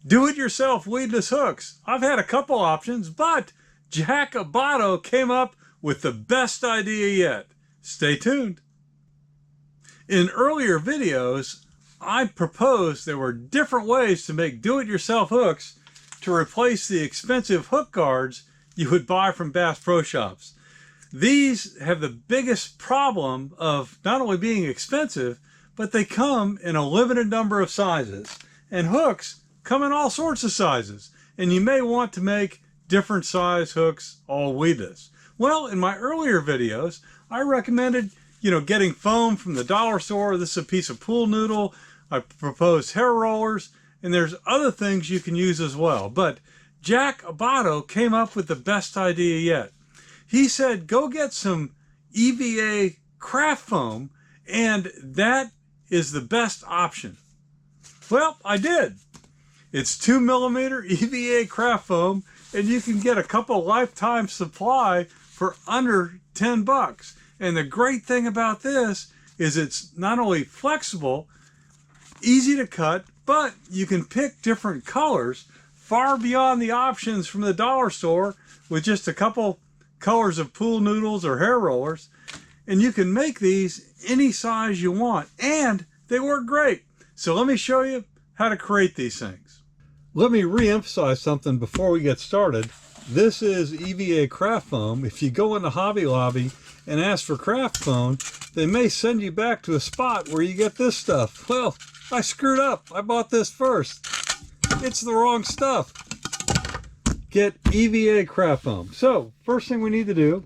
Do-it-yourself weedless hooks. I've had a couple options, but Jack Abato came up with the best idea yet. Stay tuned. In earlier videos, I proposed there were different ways to make do-it-yourself hooks to replace the expensive hook guards you would buy from Bass Pro Shops. These have the biggest problem of not only being expensive, but they come in a limited number of sizes. And hooks come in all sorts of sizes. And you may want to make different size hooks all weedless. Well, in my earlier videos, I recommended, getting foam from the dollar store. This is a piece of pool noodle. I proposed hair rollers, and there's other things you can use as well. But Jack Abato came up with the best idea yet. He said, go get some EVA craft foam, and that is the best option. Well, I did. It's 2mm EVA craft foam, and you can get a couple lifetime supply for under 10 bucks. And the great thing about this is it's not only flexible, easy to cut, but you can pick different colors far beyond the options from the dollar store with just a couple colors of pool noodles or hair rollers. And you can make these any size you want, and they work great. So let me show you how to create these things. Let me re-emphasize something before we get started. This is EVA craft foam. If you go into Hobby Lobby and ask for craft foam, they may send you back to a spot where you get this stuff. Well, I screwed up. I bought this first. It's the wrong stuff. Get EVA craft foam. So, first thing we need to do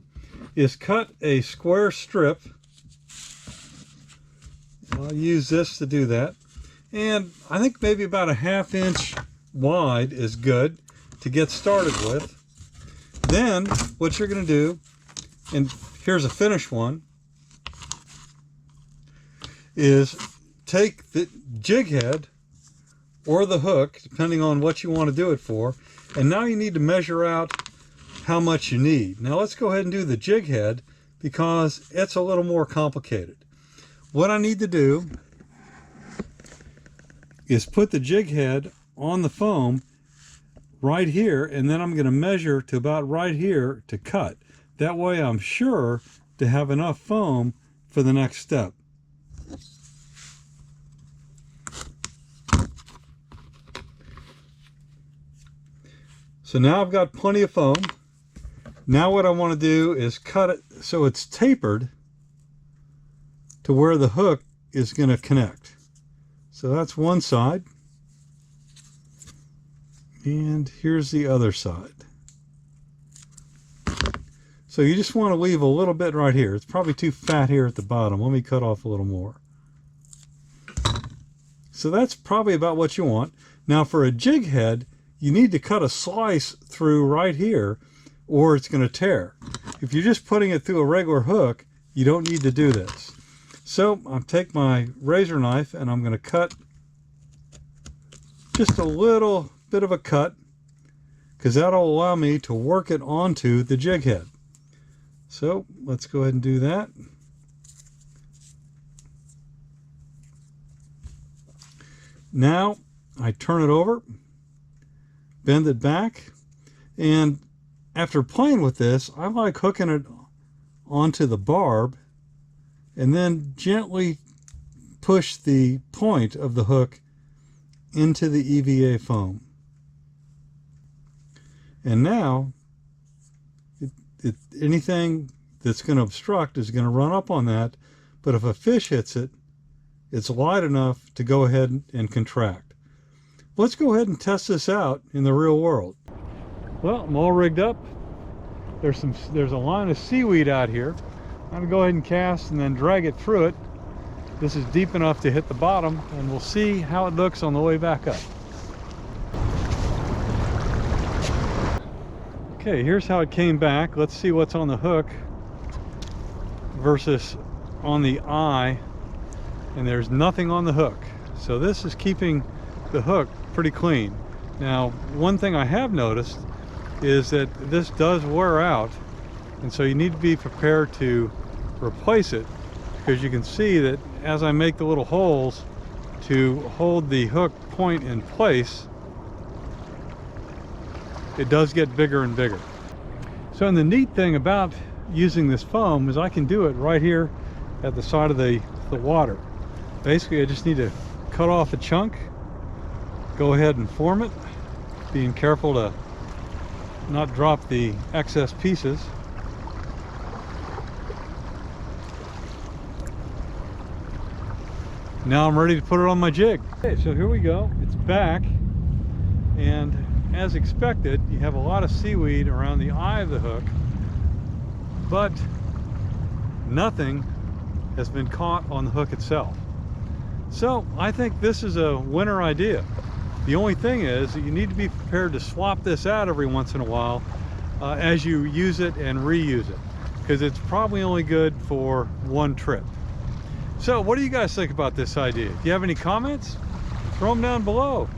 is cut a square strip. I'll use this to do that. And I think maybe about a 1/2 inch wide is good to get started with. Then what you're going to do, and here's a finished one, is take the jig head or the hook, depending on what you want to do it for, and now you need to measure out how much you need. Now let's go ahead and do the jig head because it's a little more complicated. What I need to do is put the jig head on the foam right here, and then I'm going to measure to about right here to cut. That way I'm sure to have enough foam for the next step. So now I've got plenty of foam. Now what I want to do is cut it so it's tapered to where the hook is going to connect. So that's one side. And here's the other side. So you just want to leave a little bit right here. It's probably too fat here at the bottom. Let me cut off a little more. So that's probably about what you want. Now for a jig head, you need to cut a slice through right here or it's going to tear. If you're just putting it through a regular hook, you don't need to do this. So I'll take my razor knife and I'm going to cut just a little bit of a cut because that'll allow me to work it onto the jig head. So let's go ahead and do that. Now I turn it over, bend it back, and after playing with this, I like hooking it onto the barb and then gently push the point of the hook into the EVA foam. And now anything that's going to obstruct is going to run up on that, but if a fish hits it, it's light enough to go ahead and contract. Let's go ahead and test this out in the real world. Well, I'm all rigged up. There's a line of seaweed out here. I'm going to go ahead and cast and then drag it through it. This is deep enough to hit the bottom, and we'll see how it looks on the way back up. Okay, here's how it came back. Let's see what's on the hook versus on the eye, and there's nothing on the hook. So this is keeping the hook pretty clean. Now, one thing I have noticed is that this does wear out, and so you need to be prepared to replace it, because you can see that as I make the little holes to hold the hook point in place, it does get bigger and bigger. So, and the neat thing about using this foam is I can do it right here at the side of the water. Basically, I just need to cut off a chunk, go ahead and form it, being careful to not drop the excess pieces. Now I'm ready to put it on my jig. Okay, so here we go. It's back, and as expected, you have a lot of seaweed around the eye of the hook, but nothing has been caught on the hook itself. So I think this is a winner idea. The only thing is that you need to be prepared to swap this out every once in a while as you use it and reuse it, because it's probably only good for one trip. So what do you guys think about this idea? If you have any comments, throw them down below.